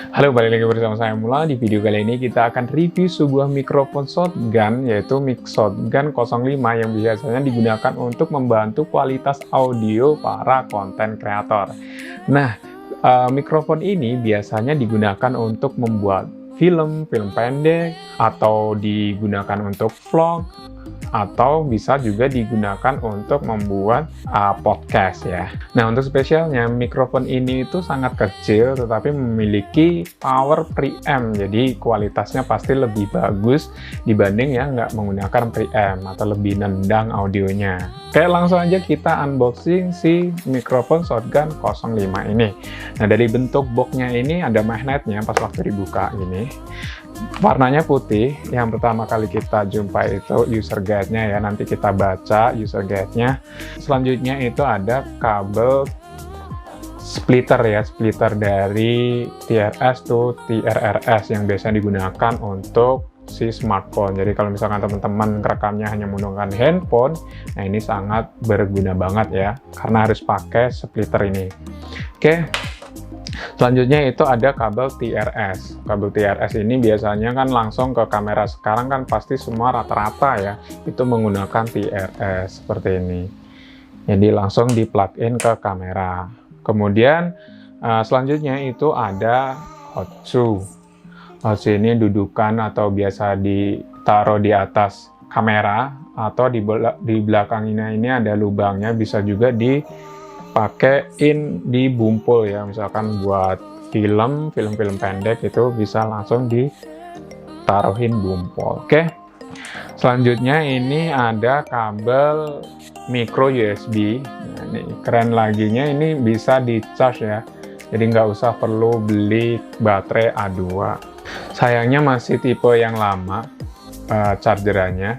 Halo, balik lagi bersama saya Mula. Di video kali ini kita akan review sebuah mikrofon shotgun, yaitu mic shotgun 05 yang biasanya digunakan untuk membantu kualitas audio para konten kreator. Nah, mikrofon ini biasanya digunakan untuk membuat film pendek, atau digunakan untuk vlog, atau bisa juga digunakan untuk membuat podcast ya. Nah, untuk spesialnya mikrofon ini itu sangat kecil tetapi memiliki power preamp, jadi kualitasnya pasti lebih bagus dibanding yang nggak menggunakan preamp atau lebih nendang audionya. Oke, langsung aja kita unboxing si mikrofon shotgun 05 ini. Nah, dari bentuk boxnya ini ada magnetnya pas waktu dibuka gini. Warnanya putih. Yang pertama kali kita jumpa itu user guide-nya ya, nanti kita baca user guide-nya. Selanjutnya itu ada kabel splitter ya, splitter dari TRS to TRRS yang biasanya digunakan untuk si smartphone. Jadi kalau misalkan teman-teman rekamnya hanya menggunakan handphone, nah ini sangat berguna banget ya, karena harus pakai splitter ini. Oke. Selanjutnya itu ada kabel TRS. Kabel TRS ini biasanya kan langsung ke kamera. Sekarang kan pasti semua rata-rata ya, itu menggunakan TRS seperti ini. Jadi langsung di plug in ke kamera. Kemudian selanjutnya itu ada hot shoe. Hot shoe ini dudukan atau biasa ditaruh di atas kamera, atau di belakangnya ini ada lubangnya, bisa juga dipakein di bumpul ya, misalkan buat film pendek itu bisa langsung ditaruhin bumpul. Oke. Selanjutnya ini ada kabel micro USB. Nah, ini keren laginya, ini bisa di charge ya, jadi nggak usah perlu beli baterai A2. Sayangnya masih tipe yang lama chargerannya.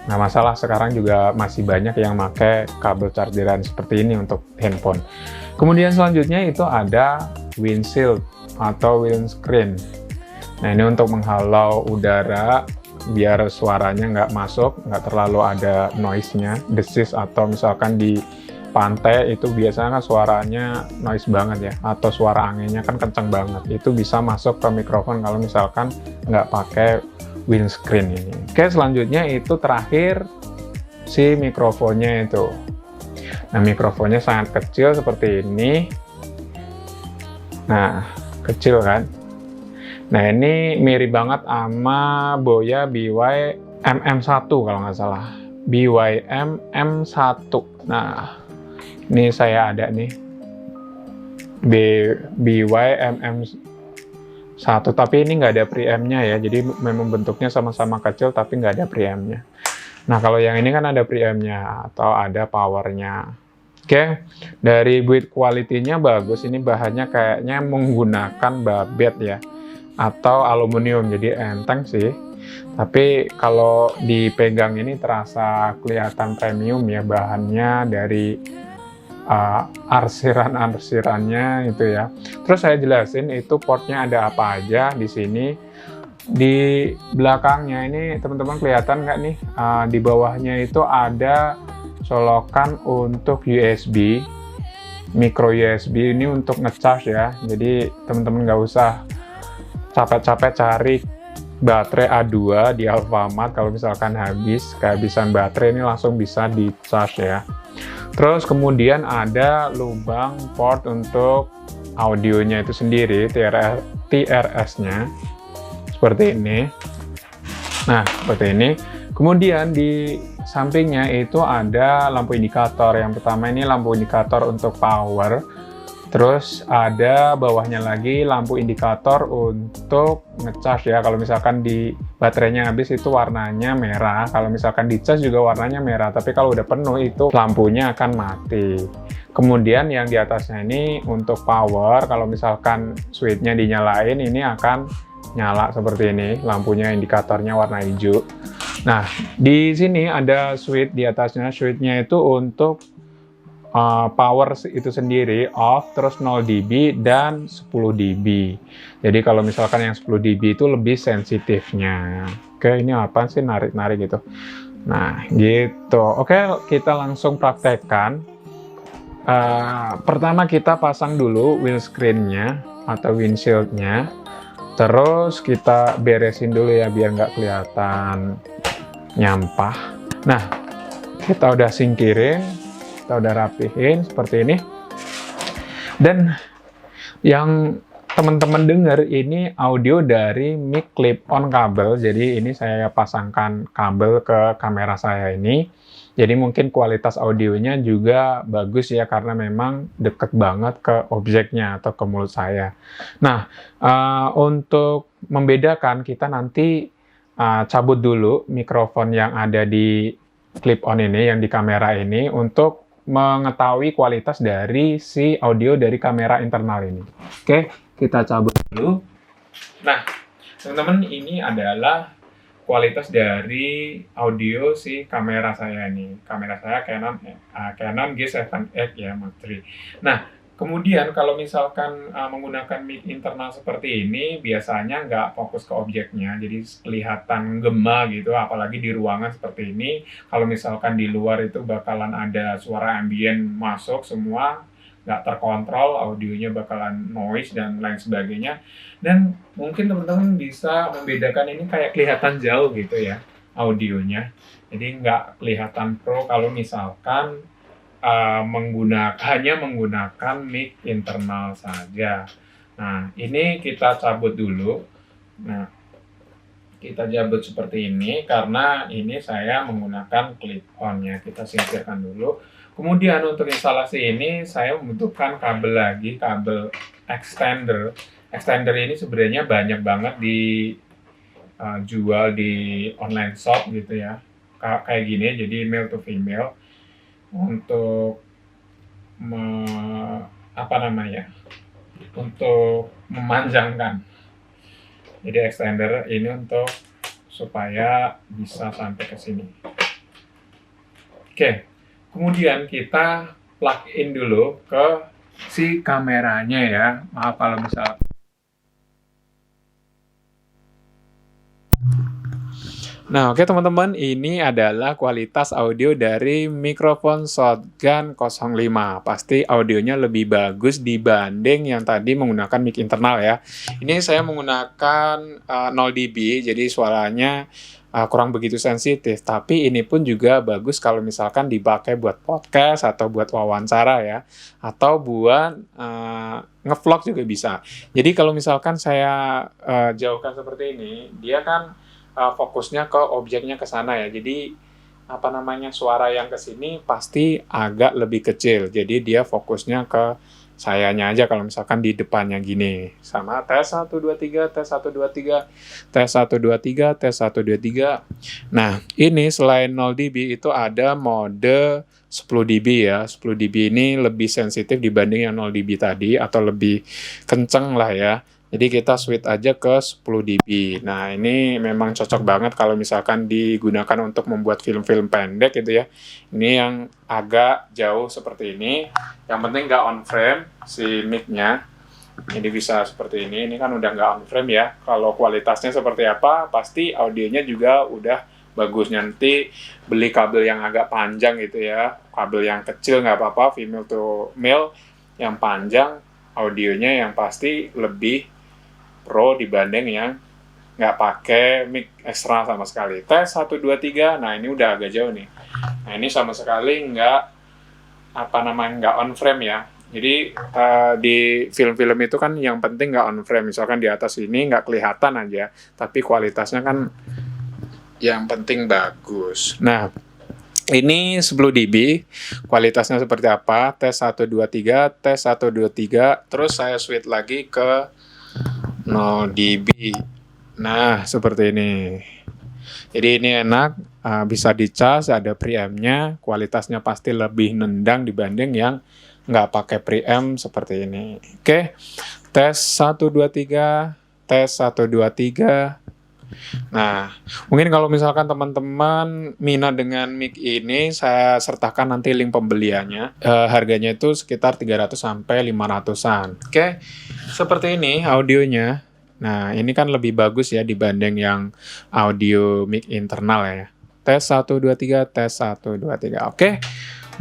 Nah, masalah sekarang juga masih banyak yang pakai kabel chargeran seperti ini untuk handphone. Kemudian selanjutnya itu ada windshield atau windscreen. Nah, ini untuk menghalau udara biar suaranya nggak masuk, nggak terlalu ada noise-nya, desis, atau misalkan di pantai itu biasanya kan suaranya noise banget ya, atau suara anginnya kan kenceng banget, itu bisa masuk ke mikrofon kalau misalkan nggak pakai windscreen ini. Oke, selanjutnya itu terakhir si mikrofonnya itu. Nah, mikrofonnya sangat kecil seperti ini. Nah, kecil kan. Nah, ini mirip banget sama Boya BY MM1 kalau nggak salah. BYM M1. Nah, ini saya ada nih. BYM M1, tapi ini nggak ada preamp-nya ya. Jadi memang bentuknya sama-sama kecil tapi nggak ada preamp-nya. Nah, kalau yang ini kan ada preamp-nya atau ada power-nya. Oke, dari build quality-nya bagus. Ini bahannya kayaknya menggunakan babet ya, atau aluminium, jadi enteng sih. Tapi kalau dipegang ini terasa kelihatan premium ya, bahannya dari arsirannya itu ya. Terus saya jelasin itu portnya ada apa aja di sini. Di belakangnya ini teman-teman kelihatan nggak nih, di bawahnya itu ada colokan untuk USB, micro USB ini untuk ngecharge ya. Jadi teman-teman nggak usah capek-capek cari baterai A2 di Alfamart, kalau misalkan kehabisan baterai ini langsung bisa di charge ya. Terus kemudian ada lubang port untuk audionya itu sendiri, TRS-nya seperti ini. Nah, seperti ini. Kemudian di sampingnya itu ada lampu indikator. Yang pertama ini lampu indikator untuk power. Terus ada bawahnya lagi lampu indikator untuk ngecharge ya. Kalau misalkan di baterainya habis itu warnanya merah. Kalau misalkan di charge juga warnanya merah. Tapi kalau udah penuh itu lampunya akan mati. Kemudian yang di atasnya ini untuk power. Kalau misalkan switch-nya dinyalain, ini akan nyala seperti ini. Lampunya indikatornya warna hijau. Nah, di sini ada switch di atasnya. Switch-nya itu untuk power itu sendiri off, terus 0 dB dan 10 dB. Jadi kalau misalkan yang 10 dB itu lebih sensitifnya. Oke, ini apa sih narik-narik gitu. Nah, gitu. Oke, kita langsung praktekkan. Pertama kita pasang dulu windscreen-nya atau windshield-nya. Terus kita beresin dulu ya biar nggak kelihatan nyampah. Nah, kita udah singkirin, kita udah rapihin seperti ini. Dan yang teman-teman dengar ini audio dari mic clip-on kabel. Jadi ini saya pasangkan kabel ke kamera saya ini. Jadi mungkin kualitas audionya juga bagus ya karena memang deket banget ke objeknya atau ke mulut saya. Nah, untuk membedakan kita nanti cabut dulu mikrofon yang ada di clip-on ini, yang di kamera ini untuk mengetahui kualitas dari si audio dari kamera internal ini. Oke, kita cabut dulu. Nah, teman-teman ini adalah kualitas dari audio si kamera saya ini. Kamera saya Canon G7X ya, Mark III. Nah, kemudian kalau misalkan menggunakan mic internal seperti ini, biasanya nggak fokus ke objeknya, jadi kelihatan gema gitu, apalagi di ruangan seperti ini. Kalau misalkan di luar itu bakalan ada suara ambien masuk semua, nggak terkontrol, audionya bakalan noise dan lain sebagainya. Dan mungkin teman-teman bisa membedakan ini kayak kelihatan jauh gitu ya audionya. Jadi nggak kelihatan pro kalau misalkan hanya menggunakan mic internal saja. Nah, ini kita cabut dulu. Nah, kita cabut seperti ini karena ini saya menggunakan clip-on ya. Kita singkirkan dulu. Kemudian untuk instalasi ini saya membutuhkan kabel lagi, kabel extender. Extender ini sebenarnya banyak banget dijual di online shop gitu ya. Kayak gini, jadi male to female untuk untuk memanjangkan. Jadi extender ini untuk supaya bisa sampai ke sini. Oke. Kemudian kita plug in dulu ke si kameranya ya. Maaf kalau misal. Nah, oke teman-teman, ini adalah kualitas audio dari mikrofon Shotgun 05. Pasti audionya lebih bagus dibanding yang tadi menggunakan mic internal ya. Ini saya menggunakan 0 dB, jadi suaranya kurang begitu sensitif, tapi ini pun juga bagus kalau misalkan dipakai buat podcast atau buat wawancara ya, atau buat ngevlog juga bisa. Jadi kalau misalkan saya jauhkan seperti ini, dia kan fokusnya ke objeknya ke sana ya, jadi suara yang ke sini pasti agak lebih kecil, jadi dia fokusnya ke sayanya aja kalau misalkan di depannya gini. Sama tes 1 2 3, tes 1 2 3, tes 1 2 3, tes 1 2 3. Nah, ini selain 0 dB itu ada mode 10 dB ya. 10 dB ini lebih sensitif dibanding yang 0 dB tadi atau lebih kenceng lah ya. Jadi kita switch aja ke 10 dB. Nah, ini memang cocok banget kalau misalkan digunakan untuk membuat film-film pendek gitu ya. Ini yang agak jauh seperti ini. Yang penting nggak on frame si mic-nya. Ini bisa seperti ini. Ini kan udah nggak on frame ya. Kalau kualitasnya seperti apa, pasti audionya juga udah bagus. Nanti beli kabel yang agak panjang gitu ya. Kabel yang kecil nggak apa-apa, female to male. Yang panjang, audionya yang pasti lebih pro dibanding yang nggak pakai mic ekstra sama sekali. Tes 1 2 3. Nah, ini udah agak jauh nih. Nah, ini sama sekali nggak on frame ya. Jadi di film-film itu kan yang penting nggak on frame. Misalkan di atas ini nggak kelihatan aja, tapi kualitasnya kan yang penting bagus. Nah, ini 10 dB. Kualitasnya seperti apa? Tes 1 2 3, tes 1 2 3. Terus saya switch lagi ke 0 dB. Nah, seperti ini. Jadi ini enak, bisa dicas, ada preamp-nya, kualitasnya pasti lebih nendang dibanding yang nggak pakai preamp seperti ini. Oke, tes 1 2 3, tes 1 2 3. Nah, mungkin kalau misalkan teman-teman minat dengan mic ini, saya sertakan nanti link pembeliannya. Harganya itu sekitar 300 sampai 500-an. Oke, seperti ini audionya. Nah, ini kan lebih bagus ya dibanding yang audio mic internal ya. Tes 1 2 3, tes 1 2 3. Oke.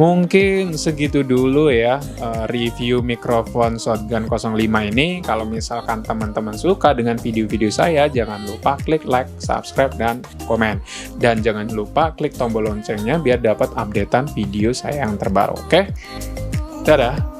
Mungkin segitu dulu ya review mikrofon Shotgun 05 ini. Kalau misalkan teman-teman suka dengan video-video saya, jangan lupa klik like, subscribe, dan komen. Dan jangan lupa klik tombol loncengnya biar dapat updatean video saya yang terbaru, oke? Dadah!